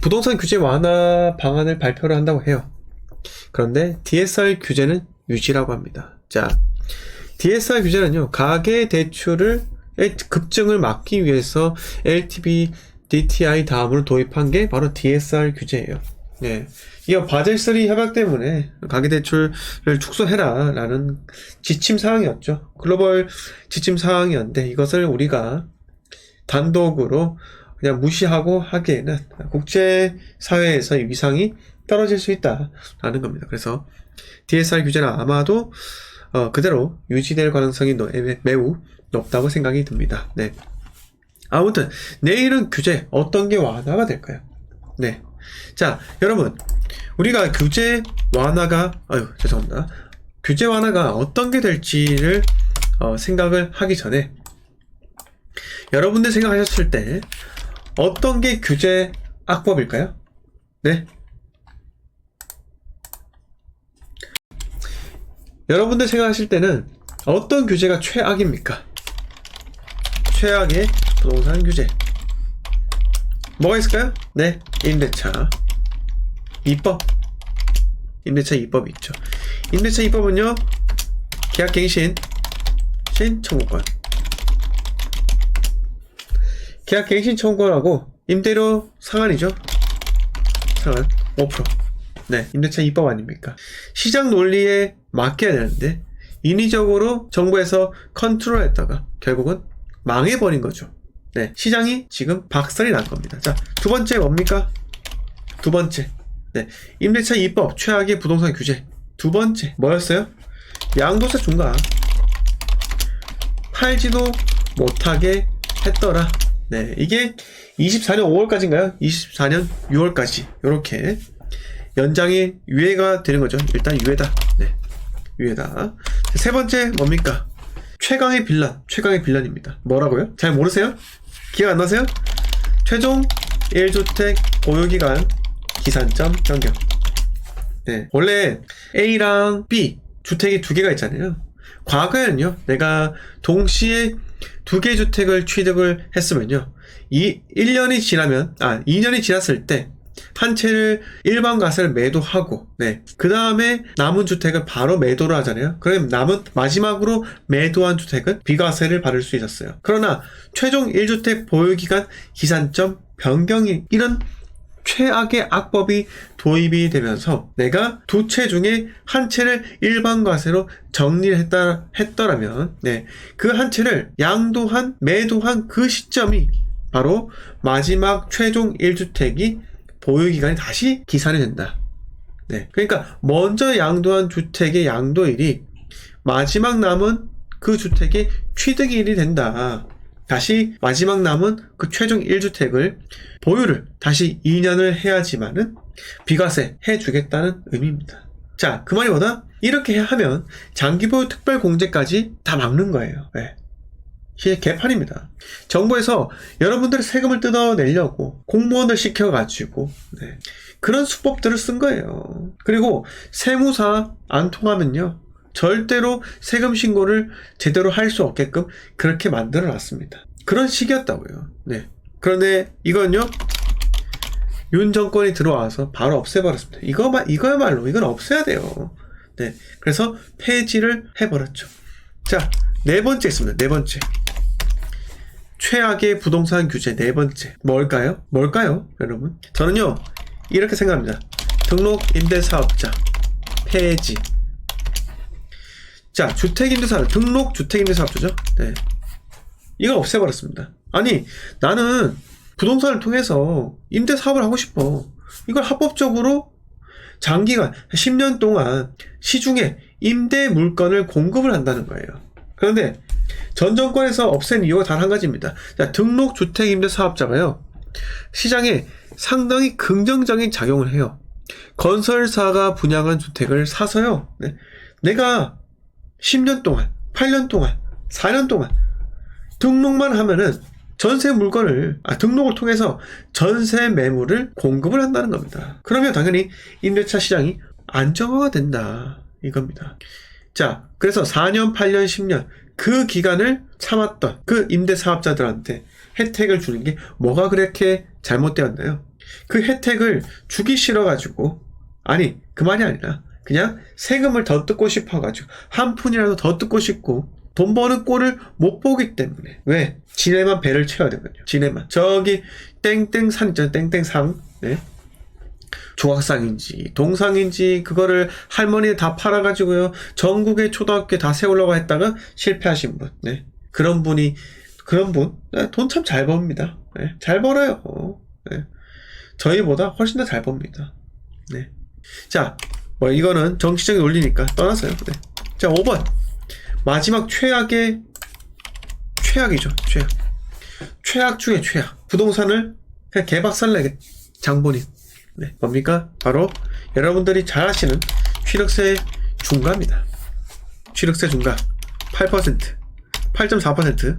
부동산 규제 완화 방안을 발표를 한다고 해요. 그런데 DSR 규제는 유지라고 합니다. 자, DSR 규제는요, 가계대출의 급증을 막기 위해서 LTV, DTI 다음으로 도입한 게 바로 DSR 규제예요. 네. 이거 바젤3 협약 때문에 가계대출을 축소해라 라는 지침 사항이었죠. 글로벌 지침 사항이었는데 이것을 우리가 단독으로 그냥 무시하고 하기에는 국제사회에서 이 위상이 떨어질 수 있다라는 겁니다. 그래서 DSR 규제는 아마도 그대로 유지될 가능성이 매우 높다고 생각이 듭니다. 네. 아무튼 내일은 규제 어떤 게 완화가 될까요? 네. 자, 여러분, 우리가 규제 완화가 어떤 게 될지를 생각을 하기 전에 여러분들 생각하셨을 때 어떤 게 규제 악법일까요? 네. 여러분들 생각하실 때는 어떤 규제가 최악입니까? 최악의 부동산 규제. 뭐가 있을까요? 네. 임대차 입법. 임대차 입법이 있죠. 임대차 입법은요, 계약갱신 청구권. 계약갱신 청구권하고 임대료 상한이죠. 상한 5%. 네. 임대차 입법 아닙니까? 시장 논리에 맡겨야 되는데 인위적으로 정부에서 컨트롤했다가 결국은 망해버린 거죠. 네, 시장이 지금 박살이 난 겁니다. 자, 두 번째 뭡니까? 두 번째, 네, 임대차 입법, 최악의 부동산 규제. 두 번째 뭐였어요? 양도세 중과. 팔지도 못하게 했더라. 네, 이게 24년 5월까지인가요? 24년 6월까지 이렇게 연장이 유예가 되는 거죠. 일단 유예다. 네, 유예다. 세 번째 뭡니까? 최강의 빌런입니다. 뭐라고요? 잘 모르세요? 기억 안 나세요? 최종 1주택 보유기간 기산점 변경. 네, 원래 A랑 B 주택이 두 개가 있잖아요. 과거에는요, 내가 동시에 두 개의 주택을 취득을 했으면요, 2년이 지났을 때 한 채를 일반 가세를 매도하고, 네, 그 다음에 남은 주택을 바로 매도를 하잖아요. 그럼 마지막으로 매도한 주택은 비과세를 받을 수 있었어요. 그러나 최종 1주택 보유기간 기산점 변경이, 이런 최악의 악법이 도입이 되면서 내가 두 채 중에 한 채를 일반 과세로 정리를 했더라면, 네, 그 한 채를 매도한 그 시점이 바로 마지막 최종 1주택이 보유기간이 다시 기산이 된다. 네, 그러니까 먼저 양도한 주택의 양도일이 마지막 남은 그 주택의 취득일이 된다. 다시 마지막 남은 그 최종 1주택을 보유를 다시 2년을 해야지만은 비과세 해주겠다는 의미입니다. 자, 그 말이 뭐다? 이렇게 하면 장기보유 특별공제까지 다 막는 거예요. 네. 이게 개판입니다. 정부에서 여러분들의 세금을 뜯어내려고 공무원을 시켜가지고, 네, 그런 수법들을 쓴 거예요. 그리고 세무사 안 통하면요, 절대로 세금 신고를 제대로 할 수 없게끔 그렇게 만들어 놨습니다. 그런 식이었다고요. 네. 그런데 이건요, 윤 정권이 들어와서 바로 없애버렸습니다. 이거야말로 이건 없애야 돼요. 네. 그래서 폐지를 해버렸죠. 자, 네 번째 있습니다. 네 번째. 최악의 부동산 규제 네 번째. 뭘까요, 여러분? 저는요, 이렇게 생각합니다. 등록 임대사업자 폐지. 자, 등록 주택임대사업자죠. 네. 이걸 없애버렸습니다. 아니, 나는 부동산을 통해서 임대사업을 하고 싶어. 이걸 합법적으로 장기간 10년 동안 시중에 임대 물건을 공급을 한다는 거예요. 그런데 전 정권에서 없앤 이유가 단 한 가지입니다. 자, 등록 주택임대사업자가요, 시장에 상당히 긍정적인 작용을 해요. 건설사가 분양한 주택을 사서요, 네, 내가 10년 동안, 8년 동안, 4년 동안 등록만 하면은 등록을 통해서 전세 매물을 공급을 한다는 겁니다. 그러면 당연히 임대차 시장이 안정화가 된다, 이겁니다. 자, 그래서 4년, 8년, 10년 그 기간을 참았던 그 임대사업자들한테 혜택을 주는 게 뭐가 그렇게 잘못되었나요? 그 혜택을 주기 싫어가지고, 아니, 그 말이 아니라, 그냥 세금을 더 뜯고 싶어가지고, 한 푼이라도 더 뜯고 싶고, 돈 버는 꼴을 못 보기 때문에. 왜? 지네만 배를 채워야 되거든요. 지네만. 저기, 땡땡산 있잖아요. 땡땡상. 네. 조각상인지, 동상인지, 그거를 할머니 다 팔아가지고요. 전국의 초등학교 다 세우려고 했다가 실패하신 분. 네. 그런 분, 네. 돈 참 잘 법니다. 네. 잘 벌어요. 네. 저희보다 훨씬 더 잘 법니다. 네. 자, 뭐, 이거는 정치적인 논리니까 떠났어요. 네. 자, 5번. 마지막 최악이죠. 최악. 최악 중에 최악. 부동산을 그냥 개박살내게 장본인. 네. 뭡니까? 바로 여러분들이 잘 아시는 취득세 중과입니다. 취득세 중과 8%, 8.4%,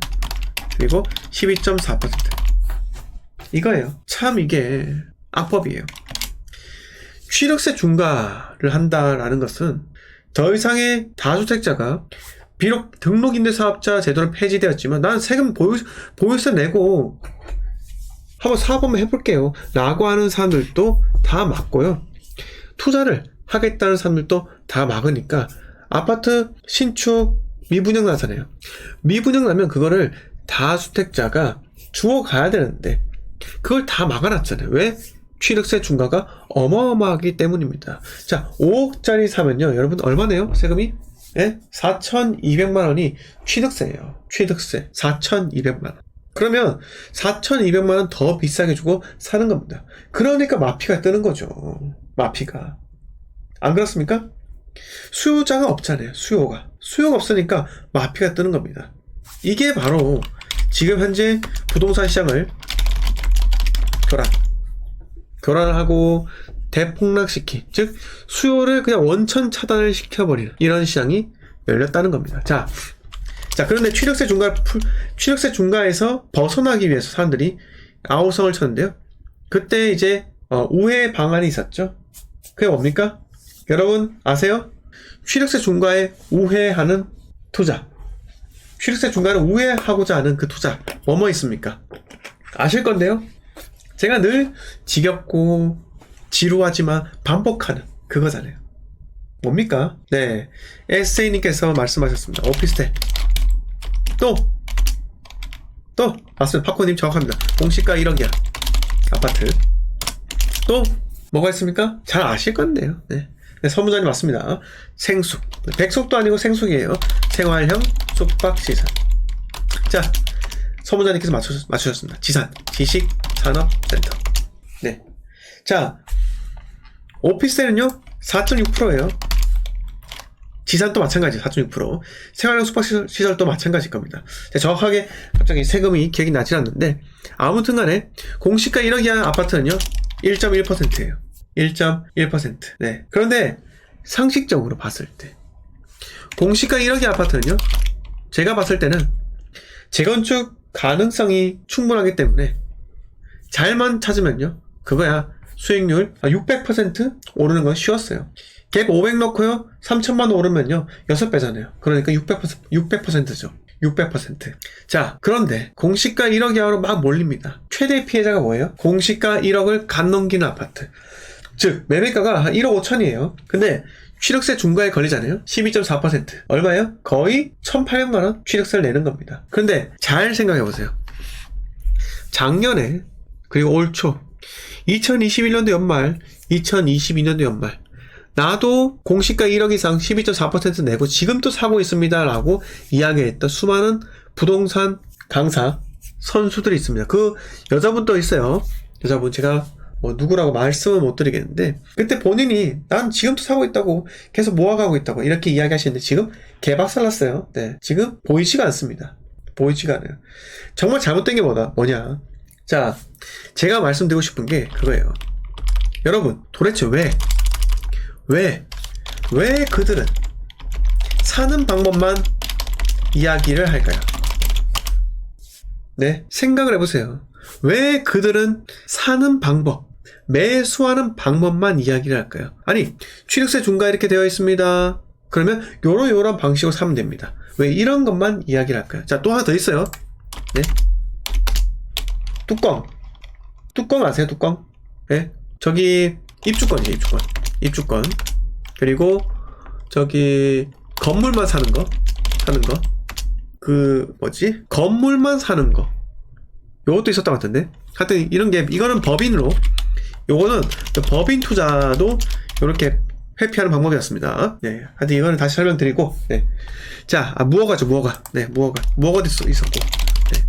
그리고 12.4%. 이거예요. 참 이게 악법이에요. 취득세 중과를 한다라는 것은 더 이상의 다주택자가 비록 등록임대사업자 제도는 폐지되었지만 난 세금 보유세 내고 한번 사업 한번 해볼게요 라고 하는 사람들도 다 막고요. 투자를 하겠다는 사람들도 다 막으니까 아파트 신축 미분양 나잖아요. 미분양 나면 그거를 다주택자가 주워가야 되는데 그걸 다 막아놨잖아요. 왜? 취득세 중과가 어마어마하기 때문입니다. 자, 5억짜리 사면요. 여러분 얼마네요? 세금이? 예? 4,200만 원이 취득세예요. 취득세. 4,200만 원. 그러면 4,200만 원 더 비싸게 주고 사는 겁니다. 그러니까 마피가 뜨는 거죠. 마피가. 안 그렇습니까? 수요자가 없잖아요. 수요가 없으니까 마피가 뜨는 겁니다. 이게 바로 지금 현재 부동산 시장을 교란을 하고 대폭락시킨, 즉 수요를 그냥 원천 차단을 시켜버리는 이런 시장이 열렸다는 겁니다. 자, 그런데 취득세 중과에서 벗어나기 위해서 사람들이 아우성을 쳤는데요. 그때 이제 우회 방안이 있었죠. 그게 뭡니까? 여러분 아세요? 취득세 중과에 우회하는 투자, 취득세 중과를 우회하고자 하는 그 투자 뭐뭐 있습니까? 아실 건데요. 제가 늘 지겹고 지루하지만 반복하는 그거잖아요. 뭡니까? 네, 에세이님께서 말씀하셨습니다. 오피스텔. 또 맞습니다. 팝콘님 정확합니다. 공시가 1억이야. 아파트. 또 뭐가 있습니까? 잘 아실 건데요. 네, 선무자님 맞습니다. 생숙. 백숙도 아니고 생숙이에요. 생활형 숙박시설. 자, 선무자님께서 맞추셨습니다. 지산, 지식산업센터. 네. 자, 오피스텔은요 4.6%예요. 지산도 마찬가지 4.6%. 생활형 숙박시설도 마찬가지일 겁니다. 정확하게 갑자기 세금이 기억이 나질 않는데 아무튼 간에 공시가 1억이야 아파트는요 1.1%예요. 1.1%. 네. 그런데 상식적으로 봤을 때 공시가 1억이 아파트는요 제가 봤을 때는 재건축 가능성이 충분하기 때문에 잘만 찾으면요 그거야 수익률 600% 오르는 건 쉬웠어요. 갭 500 넣고요 3천만 원 오르면요 6배잖아요. 그러니까 600%죠. 600%. 자, 그런데 공시가 1억 이하로 막 몰립니다. 최대 피해자가 뭐예요? 공시가 1억을 갓 넘기는 아파트. 즉 매매가가 한 1억 5천이에요. 근데 취득세 중과에 걸리잖아요. 12.4%. 얼마예요? 거의 1,800만 원 취득세를 내는 겁니다. 그런데 잘 생각해 보세요. 작년에 그리고 올 초 2021년도 연말 2022년도 연말 나도 공시가 1억 이상 12.4% 내고 지금도 사고 있습니다 라고 이야기했던 수많은 부동산 강사 선수들이 있습니다. 그 여자분도 있어요. 여자분 제가 뭐 누구라고 말씀은 못 드리겠는데 그때 본인이 난 지금도 사고 있다고 계속 모아가고 있다고 이렇게 이야기하시는데 지금 개박살났어요. 네, 지금 보이지가 않습니다. 보이지가 않아요. 정말 잘못된 게 뭐냐. 자, 제가 말씀드리고 싶은 게 그거예요. 여러분 도대체 왜 그들은 사는 방법만 이야기를 할까요? 네, 생각을 해보세요. 왜 그들은 사는 방법, 매수하는 방법만 이야기를 할까요? 아니, 취득세 중과 이렇게 되어 있습니다. 그러면 요런 방식으로 사면 됩니다. 왜 이런 것만 이야기를 할까요? 자, 또 하나 더 있어요. 네, 뚜껑 아세요? 뚜껑? 네? 저기 입주권이죠, 입주권. 그리고 저기 건물만 사는 거. 그 뭐지? 건물만 사는 거. 요것도 있었던 것 같은데. 하여튼 이런 게, 이거는 법인으로, 요거는 법인 투자도 이렇게 회피하는 방법이었습니다. 네. 하여튼 이거는 다시 설명드리고, 네. 자, 무허가죠, 무허가. 네, 무허가도 있었고. 네.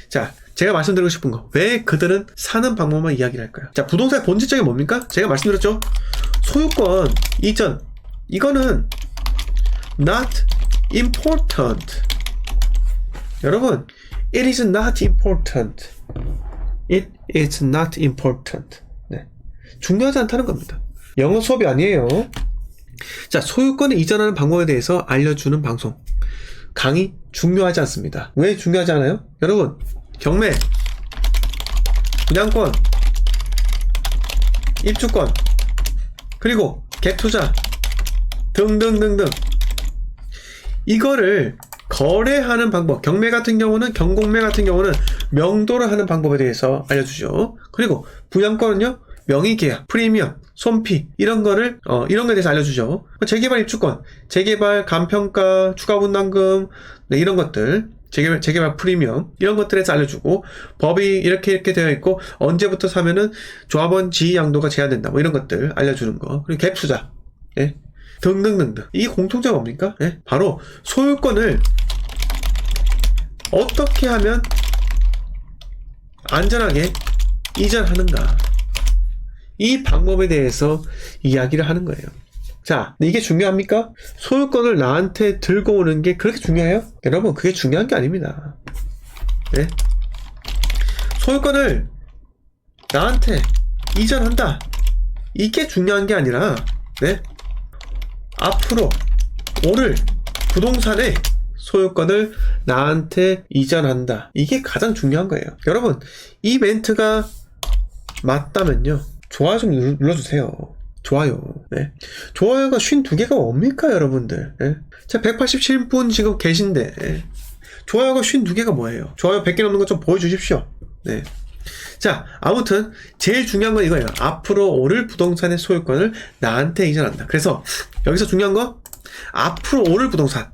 자, 제가 말씀드리고 싶은 거. 왜 그들은 사는 방법만 이야기를 할까요? 자, 부동산의 본질적인 뭡니까? 제가 말씀드렸죠? 소유권 이전. 이거는 not important. 여러분, it is not important. It is not important. 네. 중요하지 않다는 겁니다. 영어 수업이 아니에요. 자, 소유권을 이전하는 방법에 대해서 알려주는 방송. 강의 중요하지 않습니다. 왜 중요하지 않아요? 여러분, 경매, 분양권, 입주권, 그리고 갭투자 등등등등. 이거를 거래하는 방법, 경매 같은 경우는, 경공매 같은 경우는 명도를 하는 방법에 대해서 알려주죠. 그리고 분양권은요, 명의계약, 프리미엄, 손피, 이런 거를, 이런 거에 대해서 알려주죠. 재개발 입주권, 재개발 감평가, 추가 분담금, 네, 이런 것들, 재개발 프리미엄, 이런 것들에서 알려주고, 법이 이렇게 되어 있고, 언제부터 사면은 조합원 지위 양도가 제한된다, 뭐 이런 것들 알려주는 거. 그리고 갭 투자, 예. 등등등등. 이 공통점이 뭡니까? 예? 바로 소유권을 어떻게 하면 안전하게 이전하는가. 이 방법에 대해서 이야기를 하는 거예요. 자, 이게 중요합니까? 소유권을 나한테 들고 오는 게 그렇게 중요해요? 여러분, 그게 중요한 게 아닙니다. 네? 소유권을 나한테 이전한다. 이게 중요한 게 아니라, 네? 앞으로 오를 부동산의 소유권을 나한테 이전한다. 이게 가장 중요한 거예요. 여러분, 이 멘트가 맞다면요, 좋아요 좀 눌러주세요. 좋아요. 네. 좋아요가 52개가 뭡니까, 여러분들? 네. 자, 187분 지금 계신데, 네. 좋아요가 52개가 뭐예요? 좋아요 100개 넘는 거 좀 보여주십시오. 네. 자, 아무튼 제일 중요한 건 이거예요. 앞으로 오를 부동산의 소유권을 나한테 이전한다. 그래서 여기서 중요한 거, 앞으로 오를 부동산.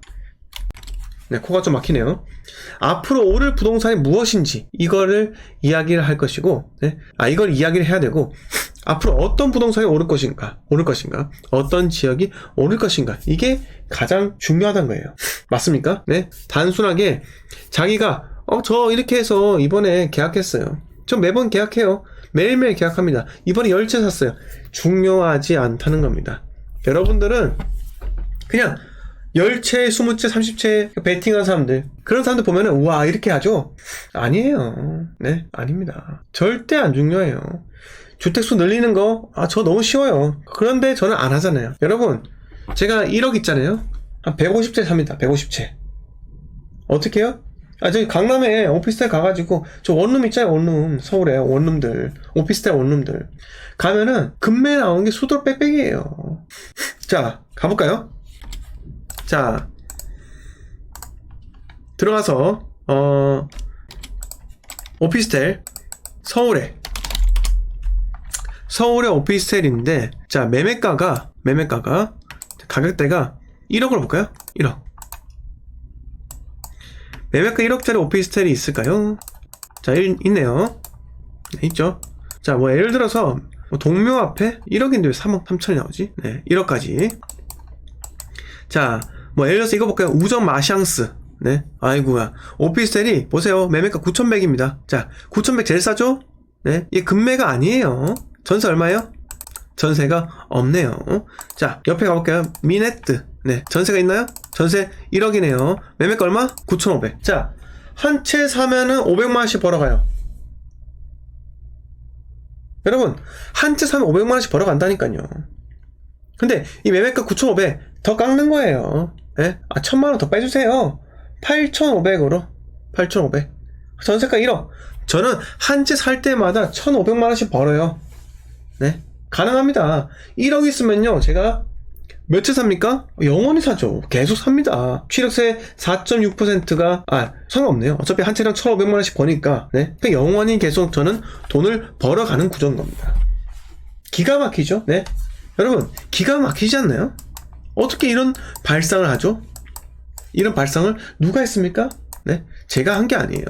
네, 코가 좀 막히네요. 앞으로 오를 부동산이 무엇인지 이거를 이야기를 할 것이고, 네? 이걸 이야기를 해야 되고, 앞으로 어떤 부동산이 오를 것인가, 어떤 지역이 오를 것인가, 이게 가장 중요하다는 거예요. 맞습니까? 네, 단순하게 자기가 저 이렇게 해서 이번에 계약했어요. 저 매번 계약해요. 매일매일 계약합니다. 이번에 10채 샀어요. 중요하지 않다는 겁니다. 여러분들은 그냥 10채, 20채, 30채 베팅한 사람들, 그런 사람들 보면은 우와 이렇게 하죠? 아니에요. 네, 아닙니다. 절대 안 중요해요. 주택수 늘리는 거, 저 너무 쉬워요. 그런데 저는 안 하잖아요. 여러분, 제가 1억 있잖아요. 한 150채 삽니다. 150채. 어떻게 해요? 저기 강남에 오피스텔 가가지고, 저 원룸 있잖아요, 원룸. 서울에 원룸들. 오피스텔 원룸들. 가면은, 금매 나오는 게 수도 빽빽이에요. 자, 가볼까요? 자, 들어가서, 오피스텔. 서울에 오피스텔인데, 자, 매매가가, 가격대가 1억을 볼까요? 1억. 매매가 1억짜리 오피스텔이 있을까요? 자, 있네요. 네, 있죠. 자, 뭐, 예를 들어서, 동묘 앞에 1억인데 왜 3억 3천이 나오지? 네, 1억까지. 자, 뭐, 예를 들어서 이거 볼까요? 우정 마샹스. 네, 아이고야. 오피스텔이, 보세요. 매매가 9,100입니다. 자, 9,100 제일 싸죠? 네, 이게 금매가 아니에요. 전세 얼마예요? 전세가 없네요. 자, 옆에 가볼게요. 미네트. 네, 전세가 있나요? 전세 1억이네요. 매매가 얼마? 9,500. 자, 한 채 사면은 500만원씩 벌어가요. 여러분, 한 채 사면 500만원씩 벌어간다니까요. 근데 이 매매가 9,500 더 깎는 거예요. 네? 1,000만원 더 빼주세요. 8,500으로 8,500. 전세가 1억. 저는 한 채 살 때마다 1,500만원씩 벌어요. 네, 가능합니다. 1억 있으면요, 제가 며칠 삽니까? 영원히 사죠. 계속 삽니다. 취득세 4.6%가 상관없네요. 어차피 한 채당 1,500만원씩 버니까 네, 그냥 영원히 계속 저는 돈을 벌어가는 구조인 겁니다. 기가 막히죠? 네, 여러분 기가 막히지 않나요? 어떻게 이런 발상을 하죠? 이런 발상을 누가 했습니까? 네, 제가 한 게 아니에요.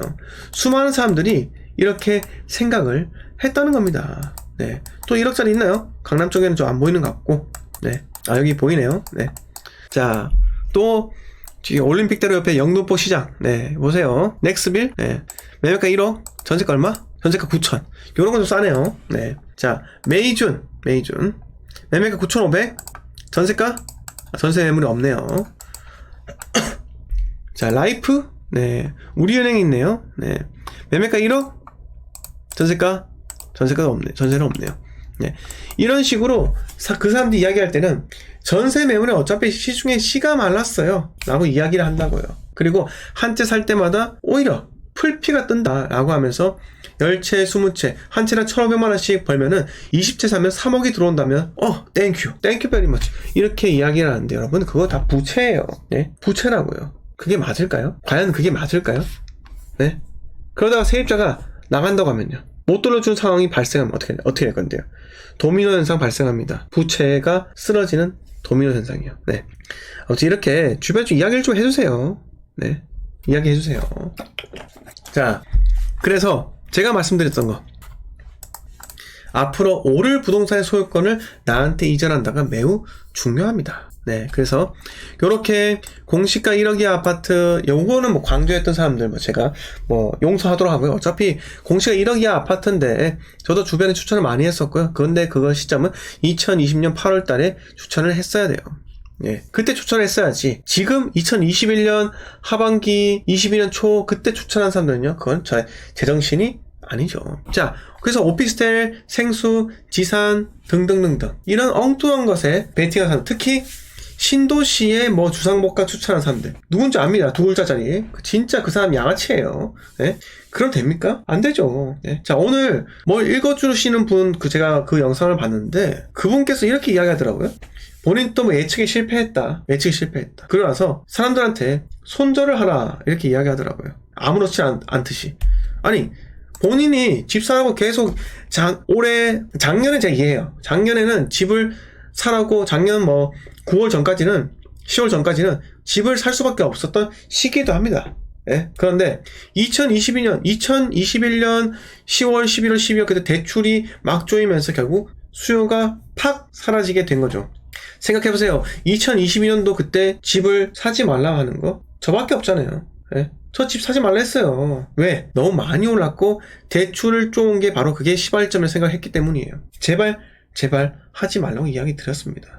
수많은 사람들이 이렇게 생각을 했다는 겁니다. 네, 또 1억짜리 있나요? 강남 쪽에는 좀 안 보이는 것 같고, 네, 여기 보이네요. 네, 자, 또 올림픽대로 옆에 영등포 시장, 네, 보세요. 넥스빌, 네, 매매가 1억, 전세가 얼마? 전세가 9천. 요런 건 좀 싸네요. 네, 자, 메이준, 매매가 9,500, 전세가? 전세 매물이 없네요. 자, 라이프, 네, 우리은행이 있네요. 네, 매매가 1억, 전세가 없네. 전세는 없네요. 네, 이런 식으로 그 사람들이 이야기할 때는 전세 매물에 어차피 시중에 씨가 말랐어요 라고 이야기를 한다고요. 그리고 한 채 살 때마다 오히려 풀피가 뜬다 라고 하면서 10채, 20채, 한 채당 1,500만원씩 벌면은 20채 사면 3억이 들어온다면 땡큐 베리 머치 이렇게 이야기를 하는데, 여러분 그거 다 부채예요. 네, 부채라고요. 그게 맞을까요? 과연 그게 맞을까요? 네, 그러다가 세입자가 나간다고 하면요, 못 돌려준 상황이 발생하면 어떻게 될 건데요? 도미노 현상 발생합니다. 부채가 쓰러지는 도미노 현상이요. 네, 아무튼 이렇게 주변에 좀 이야기를 좀 해주세요. 네, 이야기 해주세요. 자, 그래서 제가 말씀드렸던 거, 앞으로 오를 부동산의 소유권을 나한테 이전한다가 매우 중요합니다. 네, 그래서 요렇게 공시가 1억이 아파트, 요거는 뭐 강조했던 사람들 제가 용서하도록 하고요. 어차피 공시가 1억이 아파트인데 저도 주변에 추천을 많이 했었고요. 그런데 그거 시점은 2020년 8월 달에 추천을 했어야 돼요. 예, 그때 추천을 했어야지. 지금 2021년 하반기 22년 초 그때 추천한 사람들은요, 그건 저의 제정신이 아니죠. 자, 그래서 오피스텔, 생수, 지산 등등등등 이런 엉뚱한 것에 베팅한 사람, 특히 신도시의 주상복합 추천한 사람들 누군지 압니다. 2글자짜리 진짜 그 사람 양아치예요. 네? 그럼 됩니까? 안 되죠. 네? 자, 오늘 읽어주시는 분, 제가 그 영상을 봤는데 그분께서 이렇게 이야기하더라고요. 본인도 예측이 실패했다. 그러고 나서 사람들한테 손절을 하라 이렇게 이야기하더라고요. 아무렇지 않듯이. 아니, 본인이 집 사라고 계속 작년에 제가 이해해요. 작년에는 집을 사라고, 작년 9월 전까지는, 10월 전까지는 집을 살 수밖에 없었던 시기도 합니다. 예? 그런데 2021년 10월, 11월, 12월 그때 대출이 막 조이면서 결국 수요가 팍 사라지게 된 거죠. 생각해보세요. 2022년도 그때 집을 사지 말라 하는 거 저밖에 없잖아요. 예? 저 집 사지 말라 했어요. 왜? 너무 많이 올랐고 대출을 쪼은 게 바로 그게 시발점을 생각했기 때문이에요. 제발 하지 말라고 이야기 드렸습니다.